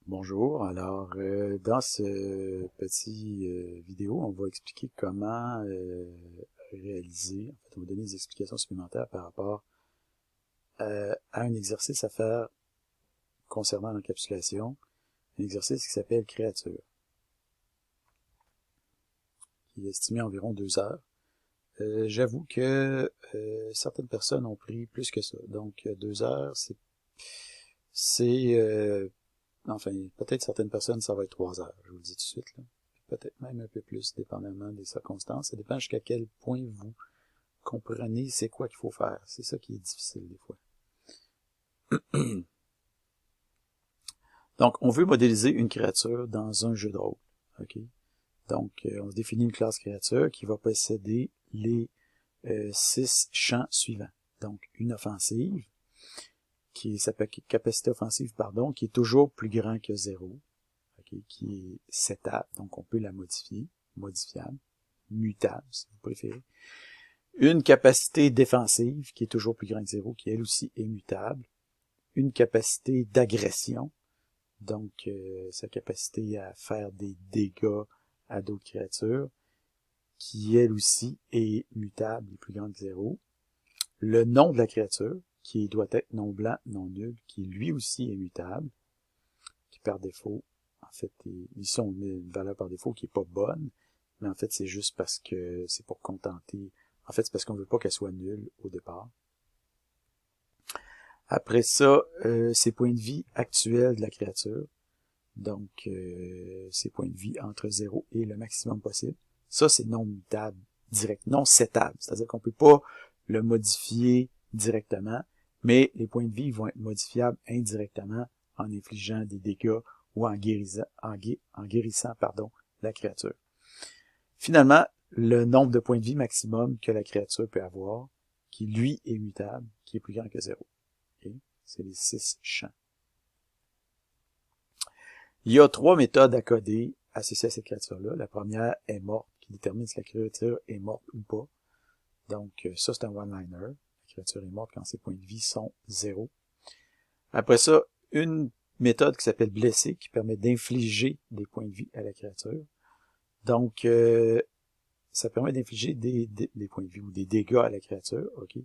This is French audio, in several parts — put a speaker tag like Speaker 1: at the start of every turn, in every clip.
Speaker 1: Bonjour, alors dans ce petit vidéo, on va expliquer comment réaliser, en fait on va donner des explications supplémentaires par rapport à un exercice à faire concernant l'encapsulation, un exercice qui s'appelle créature, qui est estimé à environ 2 heures. J'avoue que certaines personnes ont pris plus que ça, donc 2 heures, c'est enfin, peut-être certaines personnes, ça va être 3 heures, je vous le dis tout de suite, là. Peut-être même un peu plus, dépendamment des circonstances. Ça dépend jusqu'à quel point vous comprenez c'est quoi qu'il faut faire. C'est ça qui est difficile des fois. Donc, on veut modéliser une créature dans un jeu de rôle. OK? Donc, on définit une classe créature qui va posséder les 6 champs suivants. Donc, une offensive, sa capacité offensive, pardon, qui est toujours plus grand que 0. Okay, qui est setable, donc on peut la modifier, modifiable, mutable, si vous préférez. Une capacité défensive, qui est toujours plus grande que 0, qui elle aussi est mutable. Une capacité d'agression, donc sa capacité à faire des dégâts à d'autres créatures, qui elle aussi est mutable et plus grande que 0. Le nom de la créature, qui doit être non blanc, non nul, qui lui aussi est mutable, qui par défaut, en fait, ici on met une valeur par défaut qui est pas bonne, mais en fait c'est juste parce que c'est pour contenter, en fait c'est parce qu'on veut pas qu'elle soit nulle au départ. Après ça, ses points de vie actuels de la créature, donc ses points de vie entre 0 et le maximum possible. Ça c'est non mutable, direct, non settable, c'est-à-dire qu'on peut pas le modifier directement, mais les points de vie vont être modifiables indirectement en infligeant des dégâts ou en guérissant la créature. Finalement, le nombre de points de vie maximum que la créature peut avoir, qui lui est mutable, qui est plus grand que 0. Okay? C'est les 6 champs. Il y a 3 méthodes à coder associées à cette créature-là. La première est morte, qui détermine si la créature est morte ou pas. Donc ça, c'est un one-liner. La créature est morte quand ses points de vie sont 0. Après ça, une méthode qui s'appelle blesser, qui permet d'infliger des points de vie à la créature. Donc, ça permet d'infliger des points de vie ou des dégâts à la créature. OK?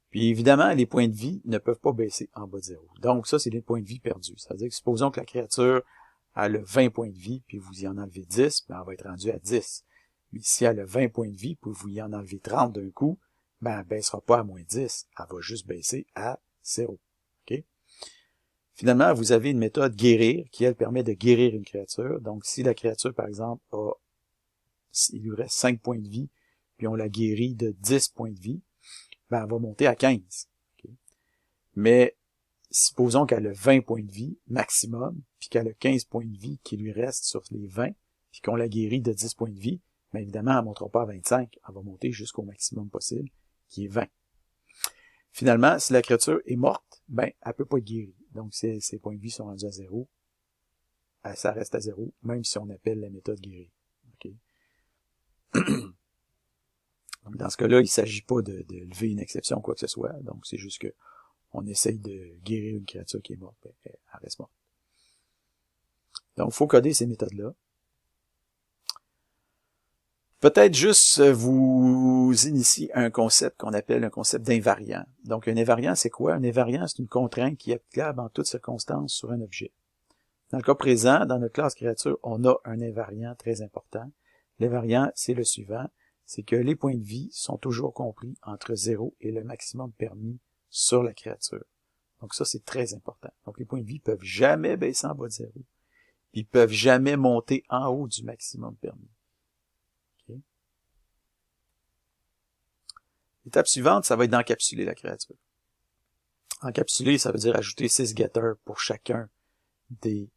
Speaker 1: Puis évidemment, les points de vie ne peuvent pas baisser en bas de 0. Donc ça, c'est les points de vie perdus. C'est-à-dire que supposons que la créature a le 20 points de vie, puis vous y en enlevez 10, ben elle va être rendue à 10. Mais si elle a 20 points de vie, puis vous y en enlevez 30 d'un coup, ben elle ne baissera pas à moins 10. Elle va juste baisser à 0. OK? Finalement, vous avez une méthode guérir qui, elle, permet de guérir une créature. Donc, si la créature, par exemple, il lui reste 5 points de vie, puis on la guérit de 10 points de vie, ben, elle va monter à 15. Okay? Mais, supposons qu'elle a 20 points de vie maximum, puis qu'elle a 15 points de vie qui lui restent sur les 20, puis qu'on la guérit de 10 points de vie, ben évidemment, elle ne montera pas à 25, elle va monter jusqu'au maximum possible, qui est 20. Finalement, si la créature est morte, ben, elle peut pas être guérie. Donc, ses points de vie sont rendus à 0. Ça reste à 0, même si on appelle la méthode guérir. Okay? Donc, dans ce cas-là, il ne s'agit pas de lever une exception ou quoi que ce soit. Donc, c'est juste que on essaye de guérir une créature qui est morte. Ben, elle reste morte. Donc, il faut coder ces méthodes-là. Peut-être juste vous initier un concept qu'on appelle un concept d'invariant. Donc, un invariant, c'est quoi? Un invariant, c'est une contrainte qui est applicable en toutes circonstances sur un objet. Dans le cas présent, dans notre classe créature, on a un invariant très important. L'invariant, c'est le suivant, c'est que les points de vie sont toujours compris entre 0 et le maximum permis sur la créature. Donc ça, c'est très important. Donc les points de vie peuvent jamais baisser en bas de 0. Ils peuvent jamais monter en haut du maximum permis. Okay? L'étape suivante, ça va être d'encapsuler la créature. Encapsuler, ça veut dire ajouter 6 getters pour chacun des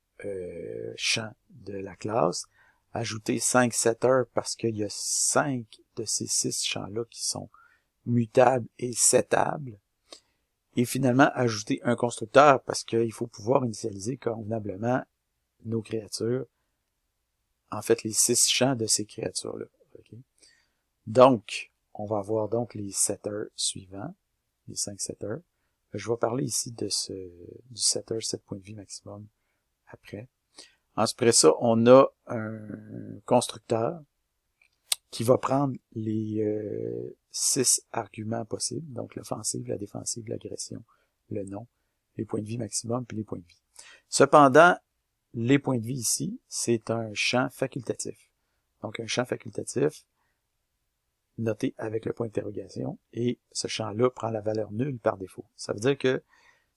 Speaker 1: champs de la classe. Ajouter 5 setters parce qu'il y a 5 de ces 6 champs-là qui sont mutables et settables. Et finalement, ajouter un constructeur parce qu'il faut pouvoir initialiser convenablement nos créatures, en fait les 6 champs de ces créatures-là. Okay? Donc, on va avoir donc les setters suivants, les 5 setters. Je vais parler ici de du setter 7 points de vie maximum après. Après ça, on a un constructeur qui va prendre les 6 arguments possibles, donc l'offensive, la défensive, l'agression, le nom, les points de vie maximum, puis les points de vie. Cependant, les points de vie ici, c'est un champ facultatif. Donc un champ facultatif noté avec le point d'interrogation, et ce champ-là prend la valeur nulle par défaut. Ça veut dire que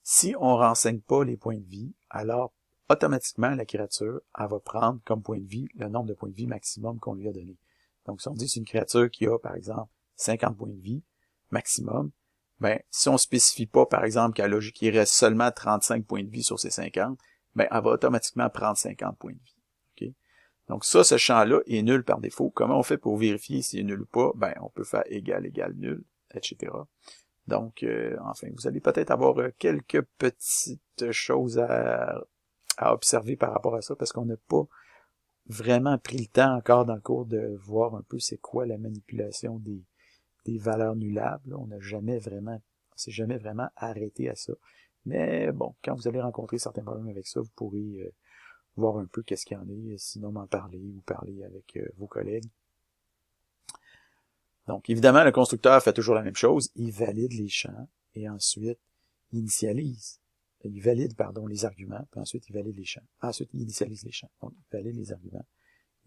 Speaker 1: si on renseigne pas les points de vie, alors automatiquement la créature, elle va prendre comme point de vie le nombre de points de vie maximum qu'on lui a donné. Donc si on dit que c'est une créature qui a, par exemple, 50 points de vie maximum, ben si on spécifie pas, par exemple, qu'il reste seulement 35 points de vie sur ces 50, ben elle va automatiquement prendre 50 points de vie. Okay? Donc ça, ce champ-là est nul par défaut. Comment on fait pour vérifier s'il est nul ou pas? Ben on peut faire égal, nul, etc. Donc, enfin, vous allez peut-être avoir quelques petites choses à observer par rapport à ça, parce qu'on n'a pas vraiment pris le temps encore dans le cours de voir un peu c'est quoi la manipulation des valeurs nullables. On n'a jamais vraiment, on s'est jamais vraiment arrêté à ça. Mais bon, quand vous allez rencontrer certains problèmes avec ça, vous pourrez voir un peu qu'est-ce qu'il y en est, sinon m'en parler ou parler avec vos collègues. Donc, évidemment, le constructeur fait toujours la même chose. Il valide les champs et ensuite, il initialise. Il valide, les arguments, puis ensuite, il valide les champs. Ensuite, il initialise les champs. Donc, il valide les arguments,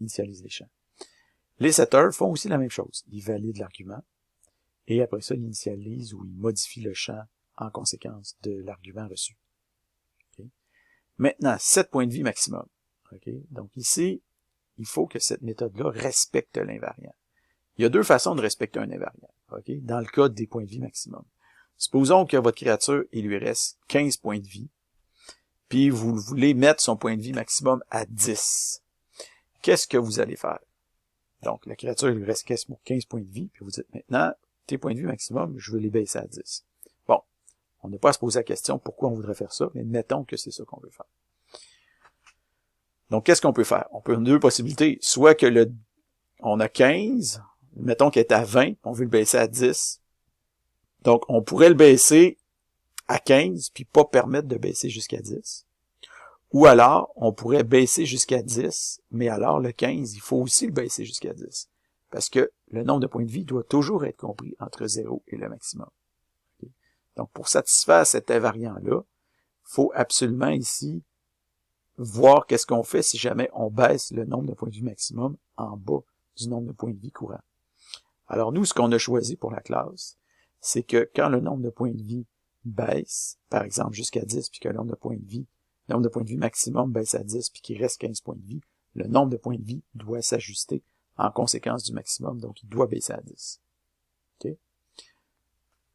Speaker 1: il initialise les champs. Les setters font aussi la même chose. Ils valident l'argument et après ça, ils initialisent ou ils modifient le champ en conséquence de l'argument reçu. Okay. Maintenant, 7 points de vie maximum. Okay. Donc, ici, il faut que cette méthode-là respecte l'invariant. Il y a deux façons de respecter un invariant, okay, dans le cas des points de vie maximum. Supposons que votre créature, il lui reste 15 points de vie, puis vous voulez mettre son point de vie maximum à 10. Qu'est-ce que vous allez faire? Donc, la créature, il lui reste 15 points de vie, puis vous dites maintenant, tes points de vie maximum, je veux les baisser à 10. Bon, on n'a pas à se poser la question pourquoi on voudrait faire ça, mais mettons que c'est ça qu'on veut faire. Donc, qu'est-ce qu'on peut faire? On peut avoir deux possibilités. Soit que on a 15, mettons qu'il est à 20, on veut le baisser à 10. Donc, on pourrait le baisser à 15, puis pas permettre de baisser jusqu'à 10. Ou alors, on pourrait baisser jusqu'à 10, mais alors le 15, il faut aussi le baisser jusqu'à 10. Parce que le nombre de points de vie doit toujours être compris entre 0 et le maximum. Okay? Donc, pour satisfaire cet invariant-là, il faut absolument ici voir qu'est-ce qu'on fait si jamais on baisse le nombre de points de vie maximum en bas du nombre de points de vie courant. Alors nous, ce qu'on a choisi pour la classe, c'est que quand le nombre de points de vie baisse, par exemple jusqu'à 10, puis que le nombre de points de vie maximum baisse à 10, puis qu'il reste 15 points de vie, le nombre de points de vie doit s'ajuster en conséquence du maximum, donc il doit baisser à 10. Okay?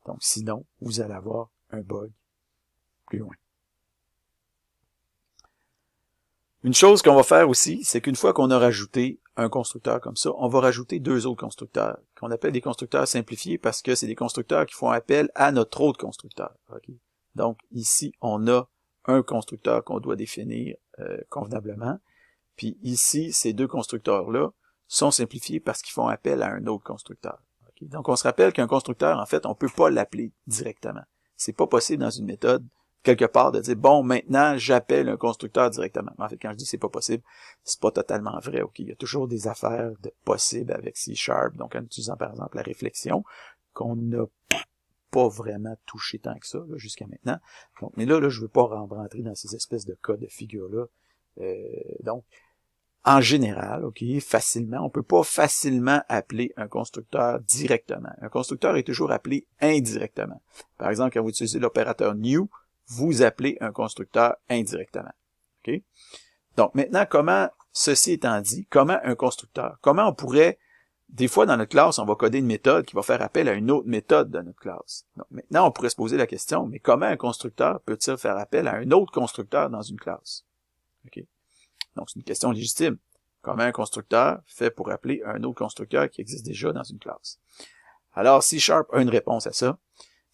Speaker 1: Donc sinon, vous allez avoir un bug plus loin. Une chose qu'on va faire aussi, c'est qu'une fois qu'on a rajouté un constructeur comme ça, on va rajouter deux autres constructeurs, qu'on appelle des constructeurs simplifiés parce que c'est des constructeurs qui font appel à notre autre constructeur. Okay? Donc ici, on a un constructeur qu'on doit définir convenablement, puis ici, ces deux constructeurs-là sont simplifiés parce qu'ils font appel à un autre constructeur. Okay? Donc on se rappelle qu'un constructeur, en fait, on peut pas l'appeler directement. C'est pas possible dans une méthode quelque part de dire, bon, maintenant, j'appelle un constructeur directement. En fait, quand je dis c'est pas possible, c'est pas totalement vrai. Ok, il y a toujours des affaires de possibles avec C#, donc en utilisant par exemple la réflexion, qu'on n'a pas vraiment touché tant que ça, jusqu'à maintenant. Donc, mais là, je veux pas rentrer dans ces espèces de cas de figure-là. Donc, en général, ok, facilement, on peut pas facilement appeler un constructeur directement. Un constructeur est toujours appelé indirectement. Par exemple, quand vous utilisez l'opérateur new, vous appelez un constructeur indirectement. Okay? Donc maintenant, ceci étant dit, comment on pourrait, des fois dans notre classe, on va coder une méthode qui va faire appel à une autre méthode de notre classe. Donc maintenant, on pourrait se poser la question, mais comment un constructeur peut-il faire appel à un autre constructeur dans une classe? Okay? Donc c'est une question légitime. Comment un constructeur fait pour appeler un autre constructeur qui existe déjà dans une classe? Alors C# a une réponse à ça.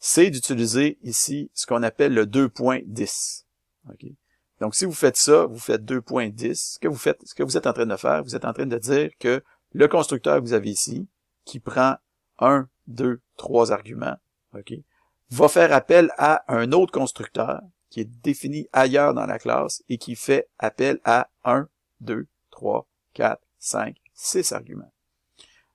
Speaker 1: C'est d'utiliser ici ce qu'on appelle le 2.10. Okay? Donc, si vous faites ça, vous faites 2.10. Ce que vous êtes en train de faire, vous êtes en train de dire que le constructeur que vous avez ici, qui prend 3 arguments, okay, va faire appel à un autre constructeur qui est défini ailleurs dans la classe et qui fait appel à 1, 2, 3, 4, 5, 6 arguments.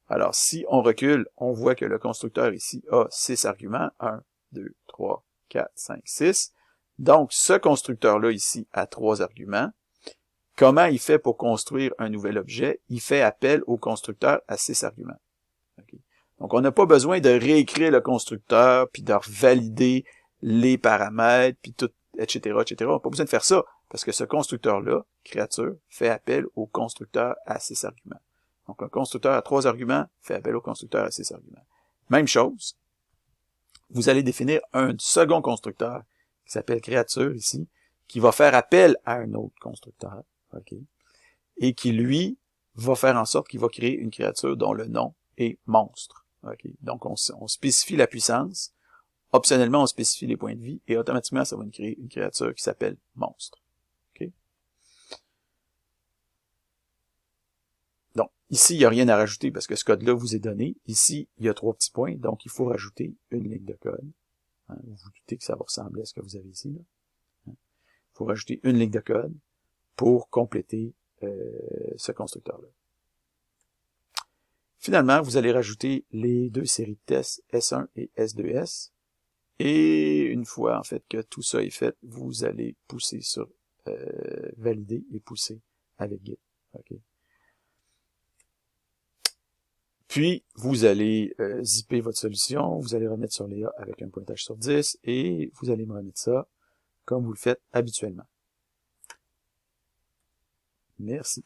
Speaker 1: Alors, si on recule, on voit que le constructeur ici a 6 arguments. 1, 2, 3, 4, 5, 6. Donc, ce constructeur-là ici a 3 arguments. Comment il fait pour construire un nouvel objet? Il fait appel au constructeur à 6 arguments. Okay. Donc, on n'a pas besoin de réécrire le constructeur, puis de valider les paramètres, puis tout, etc., etc. On n'a pas besoin de faire ça, parce que ce constructeur-là, créature, fait appel au constructeur à 6 arguments. Donc, un constructeur à 3 arguments fait appel au constructeur à 6 arguments. Même chose, vous allez définir un second constructeur qui s'appelle créature ici, qui va faire appel à un autre constructeur, okay, et qui, lui, va faire en sorte qu'il va créer une créature dont le nom est monstre. Okay. Donc, on spécifie la puissance, optionnellement, on spécifie les points de vie, et automatiquement, ça va créer une créature qui s'appelle monstre. Okay. Donc, ici, il n'y a rien à rajouter parce que ce code-là vous est donné. Ici, il y a 3 petits points, donc il faut rajouter une ligne de code. Hein, vous vous doutez que ça va ressembler à ce que vous avez ici. Il faut rajouter une ligne de code pour compléter ce constructeur-là. Finalement, vous allez rajouter les 2 séries de tests S1 et S2S. Et une fois, en fait, que tout ça est fait, vous allez pousser sur valider et pousser avec Git. Okay. Puis, vous allez zipper votre solution, vous allez remettre sur Léa avec un pointage sur 10, et vous allez me remettre ça comme vous le faites habituellement. Merci.